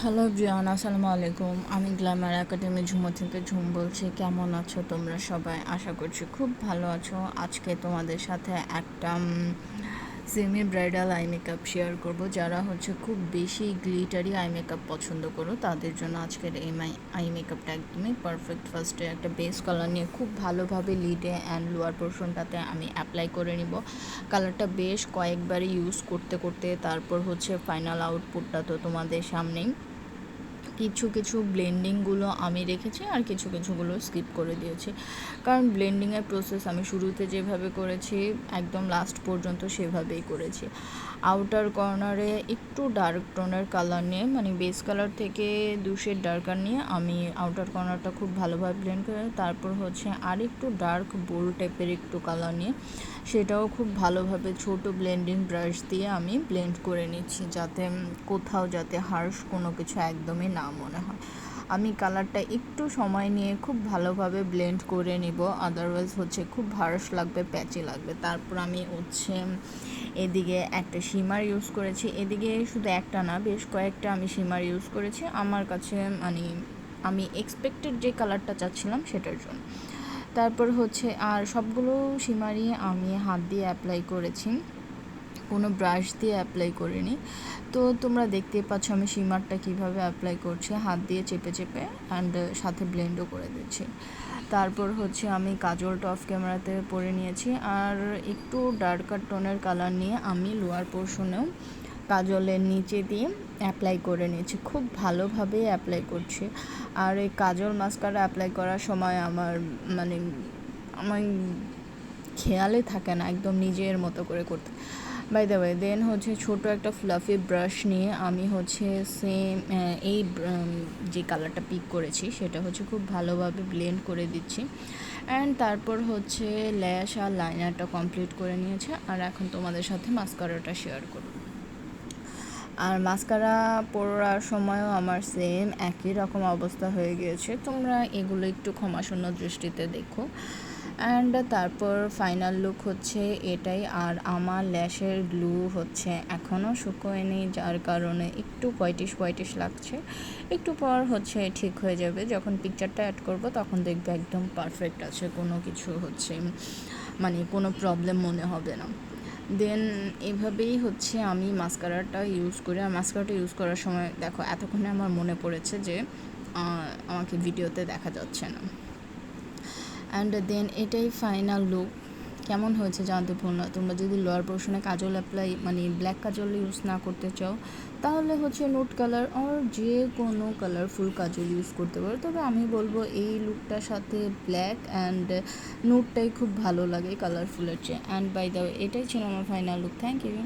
Hello everyone, আসসালামু আলাইকুম। আমি গ্ল্যামার একাডেমি ঝুমো থেকে ঝুম বলছি। কেমন আছো তোমরা সবাই? আশা করছি খুব ভালো আছো। আজকে তোমাদের সাথে একটা semi bridal eye makeup share করব। যারা খুব বেশি গ্লিটারি আই মেকআপ পছন্দ করো তাদের জন্য আজকের এই আই মেকআপটা একদমই পারফেক্ট। ফার্স্টে একটা বেস কালার নিয়ে খুব ভালোভাবে লিডে অ্যান্ড লোয়ার পোর্শনটাতে আমি অ্যাপ্লাই করে নিব। কালারটা বেশ কয়েকবারই ইউজ করতে করতে তারপর ফাইনাল আউটপুটটা তো তোমাদের সামনেই। কিছু ব্লেন্ডিংগুলো আমি রেখেছি আর কিছুগুলো স্কিপ করে দিয়েছি, কারণ ব্লেন্ডিংয়ের প্রসেস আমি শুরুতে যেভাবে করেছি একদম লাস্ট পর্যন্ত সেভাবেই করেছি। আউটার কর্নারে একটু ডার্ক টোনের কালার নিয়ে, মানে বেস কালার থেকে 2 শেড ডার্কার নিয়ে আমি আউটার কর্নারটা খুব ভালোভাবে ব্লেন্ড করে, তারপর আর একটু ডার্ক বোল্ড টাইপের একটু কালার নিয়ে সেটাও খুব ভালোভাবে ছোট ব্লেন্ডিং ব্রাশ দিয়ে আমি ব্লেন্ড করে নিচ্ছি, যাতে হার্শ কোনো কিছু একদমই না মনে হয়। আমি কালারটা একটু সময় নিয়ে খুব ভালোভাবে ব্লেন্ড করে নিব, আদারওয়াইজ খুব হার্শ লাগবে, প্যাচি লাগবে। তারপর আমি এদিকে একটা শিমার ইউজ করেছি। এদিকে শুধু একটা না, বেশ কয়েকটা আমি শিমার ইউজ করেছি আমার কাছে, মানে আমি এক্সপেক্টেড যে কালারটা চাচ্ছিলাম সেটার জন্য। তারপর আর সবগুলো শিমারই আমি হাত দিয়ে অ্যাপ্লাই করেছি, কোনো ব্রাশ দিয়ে অ্যাপ্লাই করিনি। তো তোমরা দেখতেই পাচ্ছ আমি শিমারটা কীভাবে অ্যাপ্লাই করছি, হাত দিয়ে চেপে চেপে অ্যান্ড সাথে ব্লেন্ডও করে দিচ্ছি। তারপর আমি কাজলটা অফ ক্যামেরাতে পরে নিয়েছি, আর একটু ডার্কার টোনের কালার নিয়ে আমি লোয়ার পোর্শনেও কাজলের নিচে দিয়ে অ্যাপ্লাই করে নিয়েছি, খুব ভালোভাবে অ্যাপ্লাই করছি। আর এই কাজল মাস্কারা অ্যাপ্লাই করার সময় আমার খেয়ালে থাকে না একদম নিজের মতো করে করতে। বাই দ্য ওয়ে, দেন ছোটো একটা ফ্লাফি ব্রাশ নিয়ে আমি সেম এই যে কালারটা পিক করেছি সেটা খুব ভালোভাবে ব্লেন্ড করে দিচ্ছি। অ্যান্ড তারপর ল্যাশ আর লাইনারটা কমপ্লিট করে নিয়েছে, আর এখন তোমাদের সাথে মাস্কারাটা শেয়ার করব। আর মাস্কারা পরার সময়ও আমার সেম একই রকম অবস্থা হয়ে গিয়েছে। তোমরা এগুলো একটু ক্ষমাশূন্য দৃষ্টিতে দেখো। অ্যান্ড তারপর ফাইনাল লুক এটাই। আর আমার ল্যাশের গ্লু এখনও শুকোয়নি, যার কারণে একটু পয়টিশ লাগছে। একটু পর ঠিক হয়ে যাবে, যখন পিকচারটা অ্যাড করব তখন দেখবে একদম পারফেক্ট আছে, কোনো কিছু কোনো প্রবলেম মনে হবে না। দেন এভাবেই আমি মাস্কারাটা ইউজ করি। আর মাস্কারাটা ইউজ করার সময় দেখো এতক্ষণে আমার মনে পড়েছে যে আমাকে ভিডিওতে দেখা যাচ্ছে না। অ্যান্ড দেন এটাই ফাইনাল লুক। কেমন হয়েছে জানতে ভুল না। তোমরা যদি লোয়ার পোর্শনে কাজল অ্যাপ্লাই ব্ল্যাক কাজল ইউজ না করতে চাও তাহলে নোট কালার আর যে কোনো কালারফুল কাজল ইউজ করতে পারো, তবে আমি বলবো এই লুকটার সাথে ব্ল্যাক অ্যান্ড নোটটাই খুব ভালো লাগে কালারফুলের চেয়ে। অ্যান্ড বাই দ্য ওয়ে, এটাই ছিল আমার ফাইনাল লুক। Thank you.